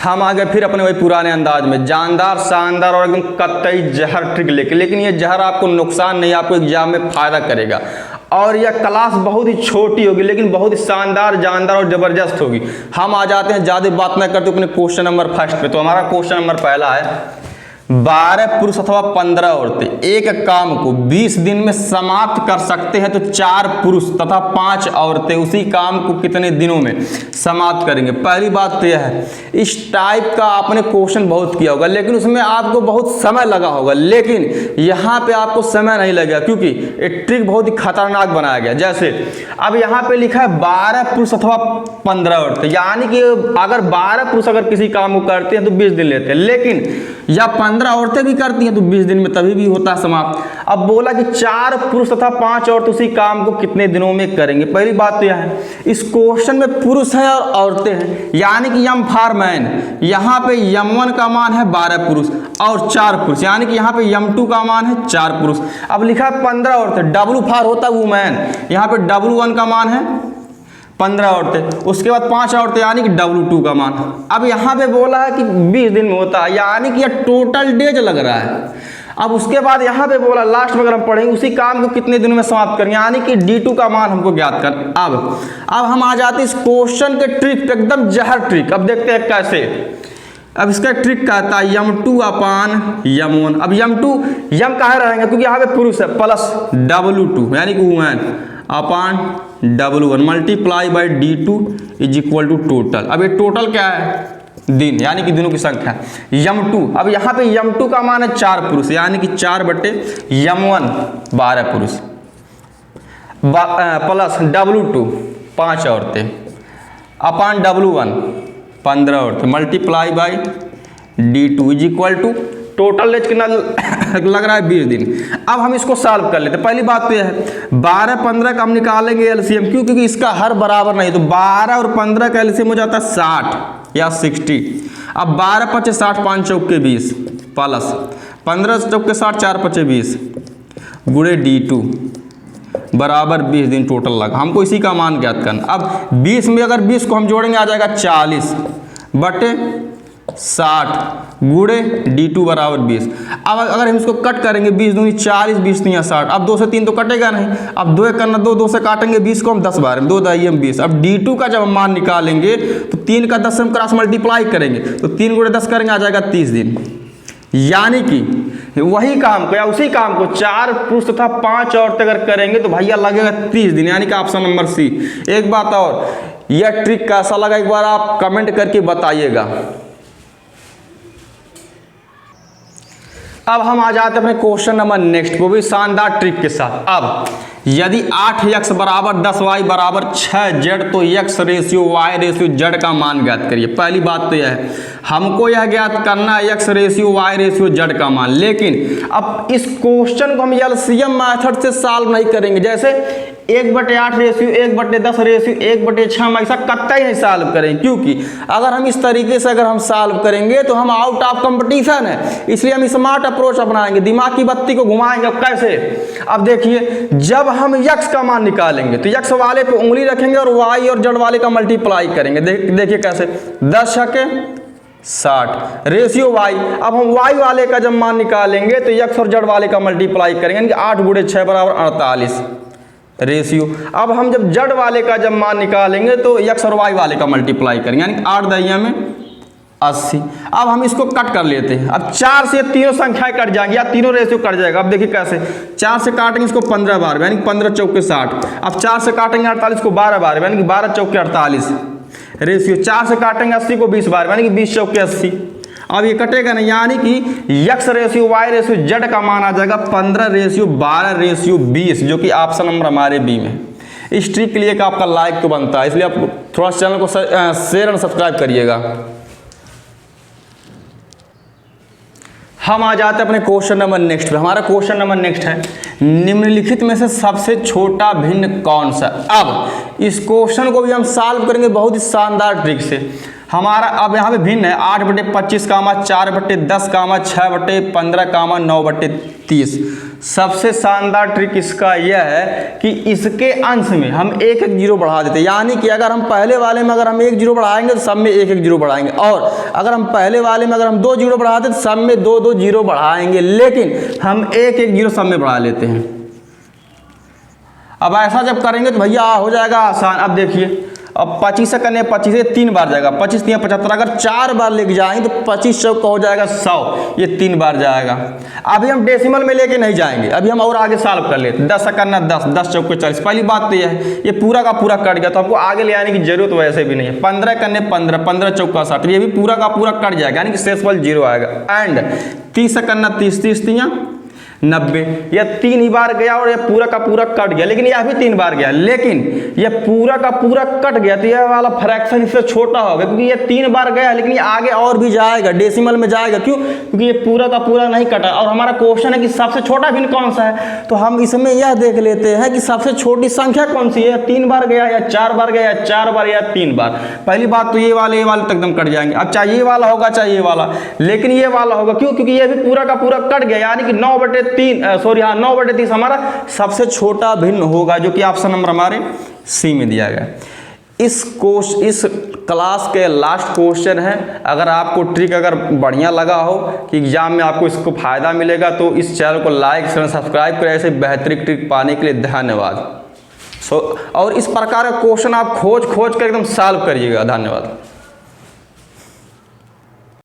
हम आ गए फिर अपने वही पुराने अंदाज में, जानदार शानदार और एकदम कतई जहर ट्रिक लेके। लेकिन ये जहर आपको नुकसान नहीं, आपको एग्जाम में फ़ायदा करेगा। और यह क्लास बहुत ही छोटी होगी लेकिन बहुत ही शानदार, जानदार और ज़बरदस्त होगी। हम आ जाते हैं ज़्यादा बात ना करते अपने क्वेश्चन नंबर फर्स्ट पे। तो हमारा क्वेश्चन नंबर पहला है, 12 पुरुष अथवा 15 औरतें एक काम को 20 दिन में समाप्त कर सकते हैं तो 4 पुरुष तथा 5 औरतें उसी काम को कितने दिनों में समाप्त करेंगे। पहली बात तो यह है, इस टाइप का आपने क्वेश्चन बहुत किया होगा लेकिन उसमें आपको बहुत समय लगा होगा, लेकिन यहाँ पे आपको समय नहीं लगेगा क्योंकि एक ट्रिक बहुत ही खतरनाक बनाया गया। जैसे अब यहाँ पे लिखा है 12 पुरुष अथवा 15 औरतें, यानी कि अगर 12 पुरुष अगर किसी काम को करते हैं तो 20 दिन लेते हैं, लेकिन या 15 औरतें भी करती हैं तो 20 दिन में तभी भी होता है समाप्त। अब बोला कि 4 पुरुष तथा 5 औरतें उसी काम को कितने दिनों में करेंगे। पहली बात तो यह है, इस क्वेश्चन में पुरुष है और औरतें हैं, यानी कि यम फॉर मैन। यहाँ पे यम1 का मान है 12 पुरुष और 4 पुरुष, यानी कि यहाँ पे यम2 का मान है 4 पुरुष। अब लिखा है 15 औरतें, डब्लू फॉर होता है वुमेन, यहाँ पे W1 का मान है 15 औरतें, उसके बाद 5 औरतें यानी कि W2 का मान। अब यहाँ पे बोला है कि 20 दिन में होता है, यानी कि यह टोटल डेज लग रहा है। अब उसके बाद यहाँ पे बोला लास्ट में अगर हम पढ़ेंगे उसी काम को कितने दिनों में समाप्त करेंगे, यानी कि D2 का मान हमको ज्ञात कर। अब हम आ जाते हैं इस क्वेश्चन के ट्रिक, एकदम जहर ट्रिक। अब देखते हैं कैसे। अब इसका ट्रिक कहता है यम2 अपान यम1। अब यम कहाँ रहेंगे क्योंकि यहाँ पे पुरुष है, प्लस W2 यानी कि women upon W1 multiply by D2 is equal to total. अब ये टोटल क्या है, दिन, यानी कि दिनों की संख्या। यम2, अब यहाँ पे यम2 का मान है 4 पुरुष, यानी कि 4 बटे यम1 12 पुरुष प्लस W2 5 औरतें अपान W1 15 औरतें multiply by D2 is equal to total एज कितना लग रहा है 20 दिन। अब हम इसको सॉल्व कर लेते हैं। पहली बात तो यह है 12-15 का हम निकालेंगे एलसीएम, क्यों, क्योंकि इसका हर बराबर नहीं, तो 12 और 15 का एलसीएम हो जाता है 60 या 60। अब 12 पचे 60 5 चौके 20 प्लस 15 चौके 60 4 पचे 20 गुणे D2 बराबर 20 दिन टोटल लगा। हमको इसी का मान ज्ञात करना। अब 20 में अगर 20 को हम जोड़ेंगे आ जाएगा 40 बटे 60 गुणे D2 बराबर 20। अब अगर हम इसको कट करेंगे 20 दूनी 40 20 नहीं 60, अब 2 से 3 तो कटेगा नहीं। अब 2 करना 2 से काटेंगे 20 को हम 10 बार 2 दाई 20। अब D2 का जब हम मान निकालेंगे तो 3 का 10 से हम क्रॉस मल्टीप्लाई करेंगे तो 3 गुणे 10 करेंगे आ जाएगा 30 दिन। यानी कि वही काम को या उसी काम को 4 पुरुष तथा 5 औरतें अगर करेंगे तो भैया लगेगा 30 दिन, यानी कि ऑप्शन नंबर सी। एक बात और, यह ट्रिक कैसा लगा एक बार आप कमेंट करके बताइएगा। अब हम आ जाते हैं अपने क्वेश्चन नंबर नेक्स्ट, वो भी शानदार ट्रिक के साथ। अब यदि 8x बराबर 10y बराबर 6z तो x ratio y ratio z का मान ज्ञात करिए। पहली बात तो यह है, हमको यह ज्ञात करना है x ratio y ratio z का मान, लेकिन अब इस क्वेश्चन को हम एलसीएम मेथड से सॉल्व नहीं करेंगे। जैसे 1/8 रेशियो 1/10 रेशियो 1/6 हम ऐसा कतई नहीं सॉल्व करेंगे, क्योंकि अगर हम इस तरीके से अगर हम सॉल्व करेंगे तो हम आउट ऑफ कंपटीशन है। इसलिए हम स्मार्ट अप्रोच अपनाएंगे, दिमाग की बत्ती को घुमाएंगे। अब कैसे, अब देखिए जब हम x का मान निकालेंगे तो x वाले पे उंगली रखेंगे और y और z वाले का मल्टीप्लाई करेंगे। देखिए कैसे, 10 छके 60 रेशियो y। अब हम y वाले का जब मान निकालेंगे तो x और z वाले का मल्टीप्लाई करेंगे, यानी कि 8 गुणे 6 बराबर 48 रेशियो। अब हम जब z वाले का जब मान निकालेंगे तो x और y वाले का मल्टीप्लाई करेंगे, यानी कि 8 दहिया में 80। अब हम इसको कट कर लेते हैं। अब 4 से तीनों संख्याएं कट जाएंगी या तीनों रेशियो कट जाएगा। अब देखिए कैसे, 4 से काटेंगे इसको 15 बार, यानी कि 15 चौके 60। अब 4 से काटेंगे 48 को 12 बार, यानी कि 12 चौके 48 रेशियो। 4 से काटेंगे 80 को 20 बार, यानी कि 20 चौके 80। अब ये कटेगा नहीं, यानी कि x ratio y ratio z का मान आ जाएगा 15 रेशियो 12 रेशियो 20, जो कि ऑप्शन नंबर हमारे बी में। इस ट्रिक के लिए का आपका लाइक तो बनता है, इसलिए आप थोड़ा चैनल को शेयर और सब्सक्राइब करिएगा। हम आ जाते हैं अपने क्वेश्चन नंबर नेक्स्ट पे। हमारा क्वेश्चन नंबर नेक्स्ट है, निम्नलिखित में से सबसे छोटा भिन्न कौन सा। अब इस क्वेश्चन को भी हम सॉल्व करेंगे बहुत ही शानदार ट्रिक से। हमारा अब यहाँ पे भिन्न है 8/25 कामा 4/10 कामा 6/15 कामा 9/30। सबसे शानदार ट्रिक इसका यह है कि इसके अंश में हम एक एक जीरो बढ़ा देते हैं, यानी कि अगर हम पहले वाले में अगर हम एक जीरो बढ़ाएंगे तो सब में एक एक जीरो बढ़ाएंगे, और अगर हम पहले वाले में अगर हम 2 जीरो बढ़ाते तो सब में 2 जीरो बढ़ाएंगे, लेकिन हम एक एक जीरो सब में बढ़ा लेते हैं। अब ऐसा जब करेंगे तो भैया हो जाएगा आसान। अब देखिए, अब 25 से करने 25 से 3 बार जाएगा, 25 3 75, अगर 4 बार लेके जाएंगे तो 25 चौक का हो जाएगा 100, ये 3 बार जाएगा। अभी हम डेसिमल में लेके नहीं जाएंगे, अभी हम और आगे सॉल्व कर लेते। 10 से करना 10, 10 चौक 40। पहली बात तो ये है, ये पूरा का पूरा कट गया तो हमको आगे ले आने की जरूरत वैसे भी नहीं है। 15 करने 15, 15 चौक 60, ये भी पूरा का पूरा कट जाएगा, यानी कि शेषफल 0 आएगा। एंड 30 से करना 30, 30 3 90, यह 3 ही बार गया और यह पूरा का पूरा कट गया, लेकिन यह भी 3 बार गया, लेकिन यह पूरा का पूरा कट गया तो यह वाला फ्रैक्शन इससे छोटा होगा, क्योंकि यह 3 बार गया लेकिन ये आगे और भी जाएगा, डेसिमल में जाएगा। क्यों? क्योंकि ये पूरा का पूरा नहीं कटा, और हमारा क्वेश्चन है कि सबसे छोटा भिन्न कौन सा है, तो हम इसमें यह देख लेते हैं कि सबसे छोटी संख्या कौन सी है, 3 बार गया या 4 बार गया, या 4 बार या 3 बार। पहली बात तो ये वाले तक एकदम कट जाएंगे। अब चाहे ये वाला होगा चाहे ये वाला, लेकिन ये वाला होगा। क्यों? क्योंकि ये भी पूरा का पूरा कट गया, यानी कि 9/30 हमारा सबसे छोटा भिन्न होगा, जो कि ऑप्शन नंबर हमारे सी में दिया गया। इस क्लास के लास्ट क्वेश्चन है। अगर आपको ट्रिक अगर बढ़िया लगा हो कि एग्जाम में आपको इसको फायदा मिलेगा तो इस चैनल को लाइक शेयर सब्सक्राइब करें। ऐसे बेहतरीन ट्रिक पाने के लिए धन्यवाद। और इस प्रकार का क्वेश्चन आप खोज कर एकदम सॉल्व करिएगा। धन्यवाद।